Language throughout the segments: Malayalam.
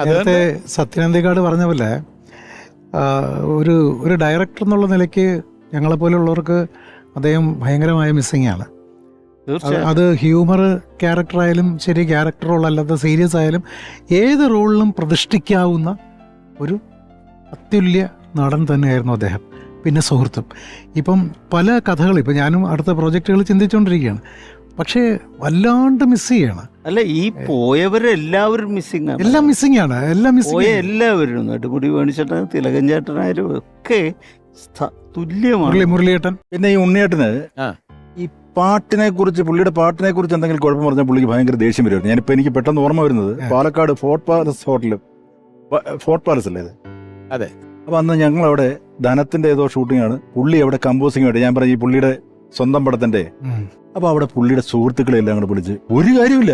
നേരത്തെ സത്യനന്ദിക്കാട് പറഞ്ഞ പോലെ ഒരു ഡയറക്ടർ എന്നുള്ള നിലയ്ക്ക് ഞങ്ങളെപ്പോലുള്ളവർക്ക് അദ്ദേഹം ഭയങ്കരമായ മിസ്സിങ് ആണ്. അത് ഹ്യൂമർ ക്യാരക്ടറായാലും ശരി, ക്യാരക്ടർ റോൾ അല്ലാത്ത സീരിയസ് ആയാലും ഏത് റോളിലും പ്രതിഷ്ഠിക്കാവുന്ന ഒരു അത്യുല്യ നടൻ തന്നെയായിരുന്നു അദ്ദേഹം. പിന്നെ സുഹൃത്തും. ഇപ്പം പല കഥകൾ ഇപ്പം ഞാനും അടുത്ത പ്രോജക്റ്റുകൾ ചിന്തിച്ചുകൊണ്ടിരിക്കുകയാണ്. പക്ഷേ വല്ലാണ്ട് മിസ് ചെയ്യണം. അല്ല, ഈ പോയവരെല്ലാവരും മിസ്സിംഗ് ആണ്. എല്ലാം മിസ്സിംഗ് ആണ്. എല്ലാം മിസ്സിംഗ്. എല്ലാവരും നെടുമുടി വേണിച്ചേട്ടൻ, തിലകൻ ചേട്ടനായാലും ഒക്കെ തുല്യമാണ്. മുരളിയേട്ടൻ. പിന്നെ ഈ ഉണ്ണിയേട്ടന് ഈ പാട്ടിനെ കുറിച്ച്, പുള്ളിയുടെ പാട്ടിനെ കുറിച്ച് എന്തെങ്കിലും കുഴപ്പം പറഞ്ഞാൽ പുള്ളിക്ക് ഭയങ്കര ദേഷ്യം വരുമായിരുന്നു. ഞാനിപ്പോൾ എനിക്ക് പെട്ടെന്ന് ഓർമ്മ വരുന്നത് പാലക്കാട് ഫോർട്ട് പാലസ് അല്ലേ ഇത്? അതെ. അപ്പൊ അന്ന് ഞങ്ങളവിടെ ധനത്തിന്റെ ഏതോ ഷൂട്ടിംഗ് ആണ്. പുള്ളി അവിടെ കമ്പോസിംഗ് ആയിട്ട്, ഞാൻ പറഞ്ഞ ഈ പുള്ളിയുടെ സ്വന്തം പടത്തിന്റെ. അപ്പൊ അവിടെ പുള്ളിയുടെ സുഹൃത്തുക്കളെല്ലാം കൂടെ വിളിച്ച്, ഒരു കാര്യമില്ല,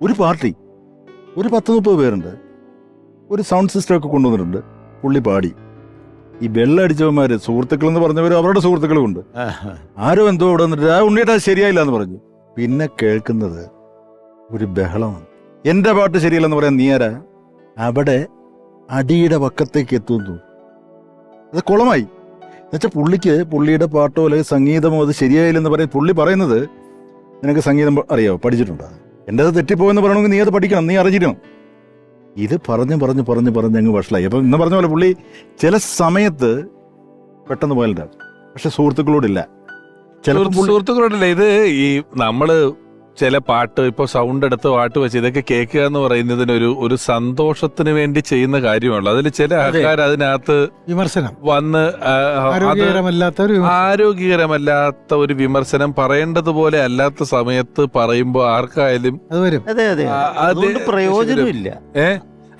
ഒരു പാർട്ടി, ഒരു 10-30 പേരുണ്ട്, ഒരു സൗണ്ട് സിസ്റ്റം ഒക്കെ കൊണ്ടുവന്നിട്ടുണ്ട്. പുള്ളി പാടി. ഈ വെള്ളടിച്ചവന്മാര് സുഹൃത്തുക്കൾ എന്ന് പറഞ്ഞവര് അവരുടെ സുഹൃത്തുക്കളും ഉണ്ട്. ആരോ എന്തോ ഇവിടെ വന്നിട്ട് ഉണ്ണിയേട്ടാ ശരിയായില്ല എന്ന് പറഞ്ഞു. പിന്നെ കേൾക്കുന്നത് ഒരു ബഹളമാണ്. എന്റെ പാട്ട് ശരിയല്ലെന്ന് പറയാൻ നീ ആരാ? അവിടെ അടിയുടെ പക്കത്തേക്ക് എത്തുന്നു. അത് കുളമായി. എന്നുവെച്ചാൽ പുള്ളിക്ക് പുള്ളിയുടെ പാട്ടോ അല്ലെങ്കിൽ സംഗീതമോ അത് ശരിയായില്ലെന്ന് പറയും. പുള്ളി പറയുന്നത്, നിനക്ക് സംഗീതം അറിയാമോ, പഠിച്ചിട്ടുണ്ടോ? എൻ്റെ അത് തെറ്റിപ്പോയെന്ന് പറയണമെങ്കിൽ നീ അത് പഠിക്കണം, നീ അറിഞ്ഞിരിക്കണം. ഇത് പറഞ്ഞ് അങ്ങ് വഷളായി. അപ്പം ഇന്ന് പറഞ്ഞ പോലെ പുള്ളി ചില സമയത്ത് പെട്ടെന്ന് പോയാലുണ്ടാവും. പക്ഷെ സുഹൃത്തുക്കളോടില്ല. സുഹൃത്തുക്കളോടില്ല. ഇത് ഈ നമ്മള് ചില പാട്ട്, ഇപ്പൊ സൗണ്ട് എടുത്ത് പാട്ട് വെച്ച് ഇതൊക്കെ കേൾക്കുക എന്ന് പറയുന്നതിന് ഒരു സന്തോഷത്തിന് വേണ്ടി ചെയ്യുന്ന കാര്യമാണല്ലോ. അതിൽ ചില ആൾക്കാർ അതിനകത്ത് വിമർശനം വന്ന് ആരോഗ്യകരമല്ലാത്ത ഒരു വിമർശനം പറയേണ്ടതുപോലെ അല്ലാത്ത സമയത്ത് പറയുമ്പോ ആർക്കായാലും പ്രയോജനമില്ല.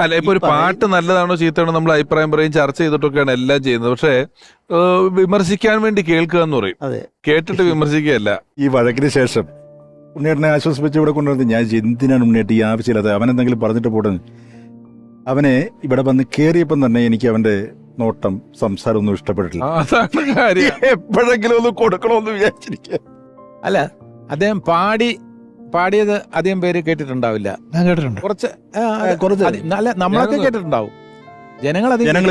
അല്ല, ഇപ്പൊ ഒരു പാട്ട് നല്ലതാണോ ചീത്തയാണോ നമ്മൾ അഭിപ്രായം പറയും, ചർച്ച ചെയ്തിട്ടൊക്കെയാണ് എല്ലാം ചെയ്യുന്നത്. പക്ഷെ വിമർശിക്കാൻ വേണ്ടി കേൾക്കുക എന്ന് പറയും, കേട്ടിട്ട് വിമർശിക്കുകയല്ല. ഈ വഴക്കിന് ശേഷം ഉണ്ണിയേട്ടനെ ആശ്വസിപ്പിച്ച് ഇവിടെ കൊണ്ടുവന്നത്, ഞാൻ എന്തിനാണ് ഉണ്ണിയേട്ട് ഈ ആവശ്യമില്ലാത്ത, അവനെന്തെങ്കിലും പറഞ്ഞിട്ട് പോട്ടെ. അവനെ ഇവിടെ വന്ന് കയറിയപ്പം തന്നെ എനിക്ക് അവന്റെ നോട്ടം, സംസാരം ഒന്നും ഇഷ്ടപ്പെട്ടിട്ടില്ല. എപ്പോഴെങ്കിലും ഒന്ന് കൊടുക്കണമെന്ന് വിചാരിച്ചിരിക്കുക. അല്ല, അദ്ദേഹം പാടിയത് അധികം പേര് കേട്ടിട്ടുണ്ടാവില്ല. ഞാൻ കേട്ടിട്ടുണ്ട്. കുറച്ച് അല്ല, നമ്മളൊക്കെ കേട്ടിട്ടുണ്ടാവും. ജനങ്ങൾ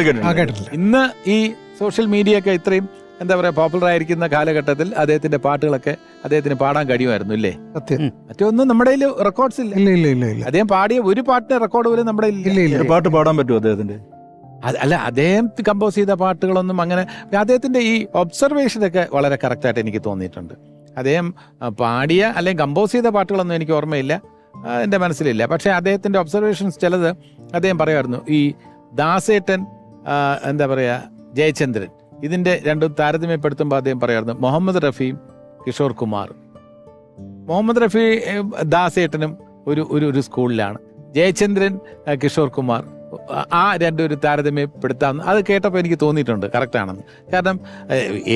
കേട്ടിട്ടില്ല. ഇന്ന് ഈ സോഷ്യൽ മീഡിയ ഒക്കെ ഇത്രയും എന്താ പറയാ പോപ്പുലർ ആയിരിക്കുന്ന കാലഘട്ടത്തിൽ അദ്ദേഹത്തിന്റെ പാട്ടുകളൊക്കെ അദ്ദേഹത്തിന് പാടാൻ കഴിയുമായിരുന്നു, ഇല്ലേ? മറ്റൊന്നും നമ്മുടെ റെക്കോർഡ്സ് ഇല്ല. അദ്ദേഹം പാടിയ ഒരു പാട്ടിന്റെ റെക്കോർഡ് പോലും നമ്മുടെ പാട്ട് പാടാൻ പറ്റുമോ അദ്ദേഹത്തിന്റെ? അല്ല, അദ്ദേഹം കമ്പോസ് ചെയ്ത പാട്ടുകളൊന്നും അങ്ങനെ. അദ്ദേഹത്തിന്റെ ഈ ഒബ്സർവേഷനൊക്കെ വളരെ കറക്റ്റായിട്ട് എനിക്ക് തോന്നിയിട്ടുണ്ട്. അദ്ദേഹം പാടിയ അല്ലെങ്കിൽ കമ്പോസ് ചെയ്ത പാട്ടുകളൊന്നും എനിക്ക് ഓർമ്മയില്ല, എൻ്റെ മനസ്സിലില്ല. പക്ഷേ അദ്ദേഹത്തിന്റെ ഒബ്സർവേഷൻസ് ചിലത് അദ്ദേഹം പറയുമായിരുന്നു. ഈ ദാസേട്ടൻ, എന്താ പറയുക, ജയചന്ദ്രൻ, ഇതിന്റെ രണ്ടും താരതമ്യപ്പെടുത്തുമ്പോൾ അദ്ദേഹം പറയായിരുന്നു മുഹമ്മദ് റഫിയും കിഷോർ കുമാറും. മുഹമ്മദ് റഫി ദാസേട്ടനും ഒരു സ്കൂളിലാണ്, ജയചന്ദ്രൻ കിഷോർ കുമാർ, ആ രണ്ടൊരു താരതമ്യപ്പെടുത്താമെന്ന് അത് കേട്ടപ്പോൾ എനിക്ക് തോന്നിയിട്ടുണ്ട് കറക്റ്റാണെന്ന്. കാരണം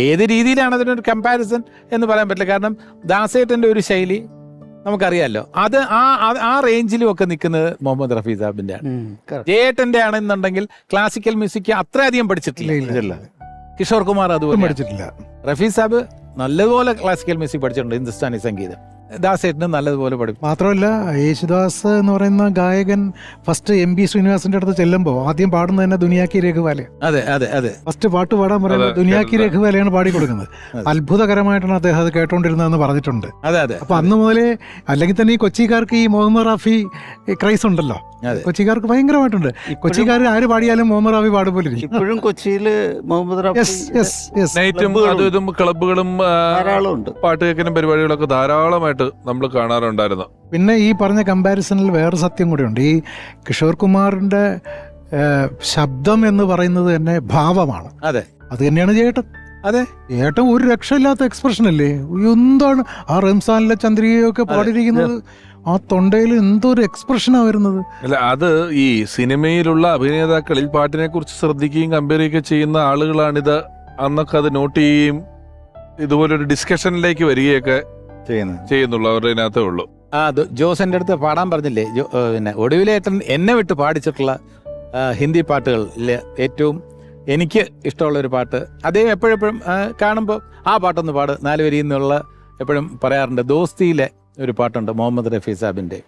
ഏത് രീതിയിലാണ് അതിനൊരു കമ്പാരിസൺ എന്ന് പറയാൻ പറ്റില്ല. കാരണം ദാസേട്ടൻ്റെ ഒരു ശൈലി നമുക്കറിയാമല്ലോ, അത് ആ റേഞ്ചിലും ഒക്കെ നിൽക്കുന്നത് മുഹമ്മദ് റഫി സാഹിബിന്റെ ആണ്. ജയേട്ടന്റെ ആണെന്നുണ്ടെങ്കിൽ ക്ലാസിക്കൽ മ്യൂസിക് അത്രയധികം പഠിച്ചിട്ടില്ല. കിഷോർ കുമാർ അതുപോലെ പഠിച്ചിട്ടില്ല. റഫി സാബ് നല്ലതുപോലെ ക്ലാസിക്കൽ മ്യൂസിക് പഠിച്ചിട്ടുണ്ട്, ഹിന്ദുസ്ഥാനി സംഗീതം. ദാസേട്ടന് നല്ലതുപോലെ പഠിക്കും. മാത്രമല്ല, യേശുദാസ് എന്ന് പറയുന്ന ഗായകൻ ഫസ്റ്റ് MP ശ്രീനിവാസിന്റെ അടുത്ത് ചെല്ലുമ്പോൾ ആദ്യം പാടുന്നത് തന്നെ ദുനിയാക്കി രഘുവാലെ. അതെ. ഫസ്റ്റ് പാട്ട് പാടാൻ പറയുന്നത് ദുനിയാക്കി രഘുവാലയാണ് പാടിക്കൊടുക്കുന്നത്. അത്ഭുതകരമായിട്ടാണ് അദ്ദേഹം അത് കേട്ടോണ്ടിരുന്നതെന്ന് പറഞ്ഞിട്ടുണ്ട്. അതെ. അപ്പൊ അന്ന് മുതലേ, അല്ലെങ്കിൽ തന്നെ ഈ കൊച്ചിക്കാർക്ക് ഈ മുഹമ്മദ് റാഫി ക്രൈസ് ഉണ്ടല്ലോ, കൊച്ചിക്കാർക്ക് ഭയങ്കരമായിട്ടുണ്ട്. കൊച്ചിക്കാർ ആര് പാടിയാലും മുഹമ്മദ് റാഫി പാടുപോലെ ഇപ്പോഴും കൊച്ചിയില് മുഹമ്മദ് റാഫി ക്ലബുകളും പാട്ട് കേൾക്കുന്ന പരിപാടികളൊക്കെ ധാരാളമായിട്ട് നമ്മൾ കാണാറുണ്ടായിരുന്നു. പിന്നെ ഈ പറഞ്ഞ കമ്പാരിസണിൽ വേറെ സത്യം കൂടെയുണ്ട്. ഈ കിഷോർ കുമാറിന്റെ ശബ്ദം എന്ന് പറയുന്നത് തന്നെ ഭാവമാണ്. അതെ, അത് തന്നെയാണ് ചേട്ടൻ. അതെ, ചേട്ടൻ ഒരു രക്ഷയില്ലാത്ത എക്സ്പ്രഷൻ അല്ലേ. എന്താണ് ആ റംസാനിലെ ചന്ദ്രികയൊക്കെ പാടിയിരിക്കുന്നത്, ആ തൊണ്ടയിൽ എന്തൊരു എക്സ്പ്രഷനാണ് വരുന്നത്. അല്ല, അത് ഈ സിനിമയിലുള്ള അഭിനേതാക്കളിൽ പാട്ടിനെ കുറിച്ച് ശ്രദ്ധിക്കുകയും കമ്പയർ ചെയ്യുകയും ചെയ്യുന്ന ആളുകളാണിത്. അന്നൊക്കെ അത് നോട്ട് ചെയ്യുകയും ഇതുപോലൊരു ഡിസ്കഷനിലേക്ക് വരികയൊക്കെ ചെയ്യുന്നുള്ളൂ, അവരുടെ അതിനകത്തേ ഉള്ളൂ. ജോസന്റെ അടുത്ത് പാടാൻ പറഞ്ഞില്ലേ, പിന്നെ ഒടുവിലേട്ടൻ എന്നെ വിട്ട് പാടിച്ചിട്ടുള്ള ഹിന്ദി പാട്ടുകളിൽ ഏറ്റവും എനിക്ക് ഇഷ്ടമുള്ള ഒരു പാട്ട്, അദ്ദേഹം എപ്പോഴെപ്പോഴും കാണുമ്പോൾ ആ പാട്ടൊന്ന് പാട് 4 വരിയിൽ നിന്നുള്ള എപ്പോഴും പറയാറുണ്ട്. ദോസ്തിയിലെ ഒരു പാട്ടുണ്ട് മുഹമ്മദ് റഫി സാഹിബിന്റെ.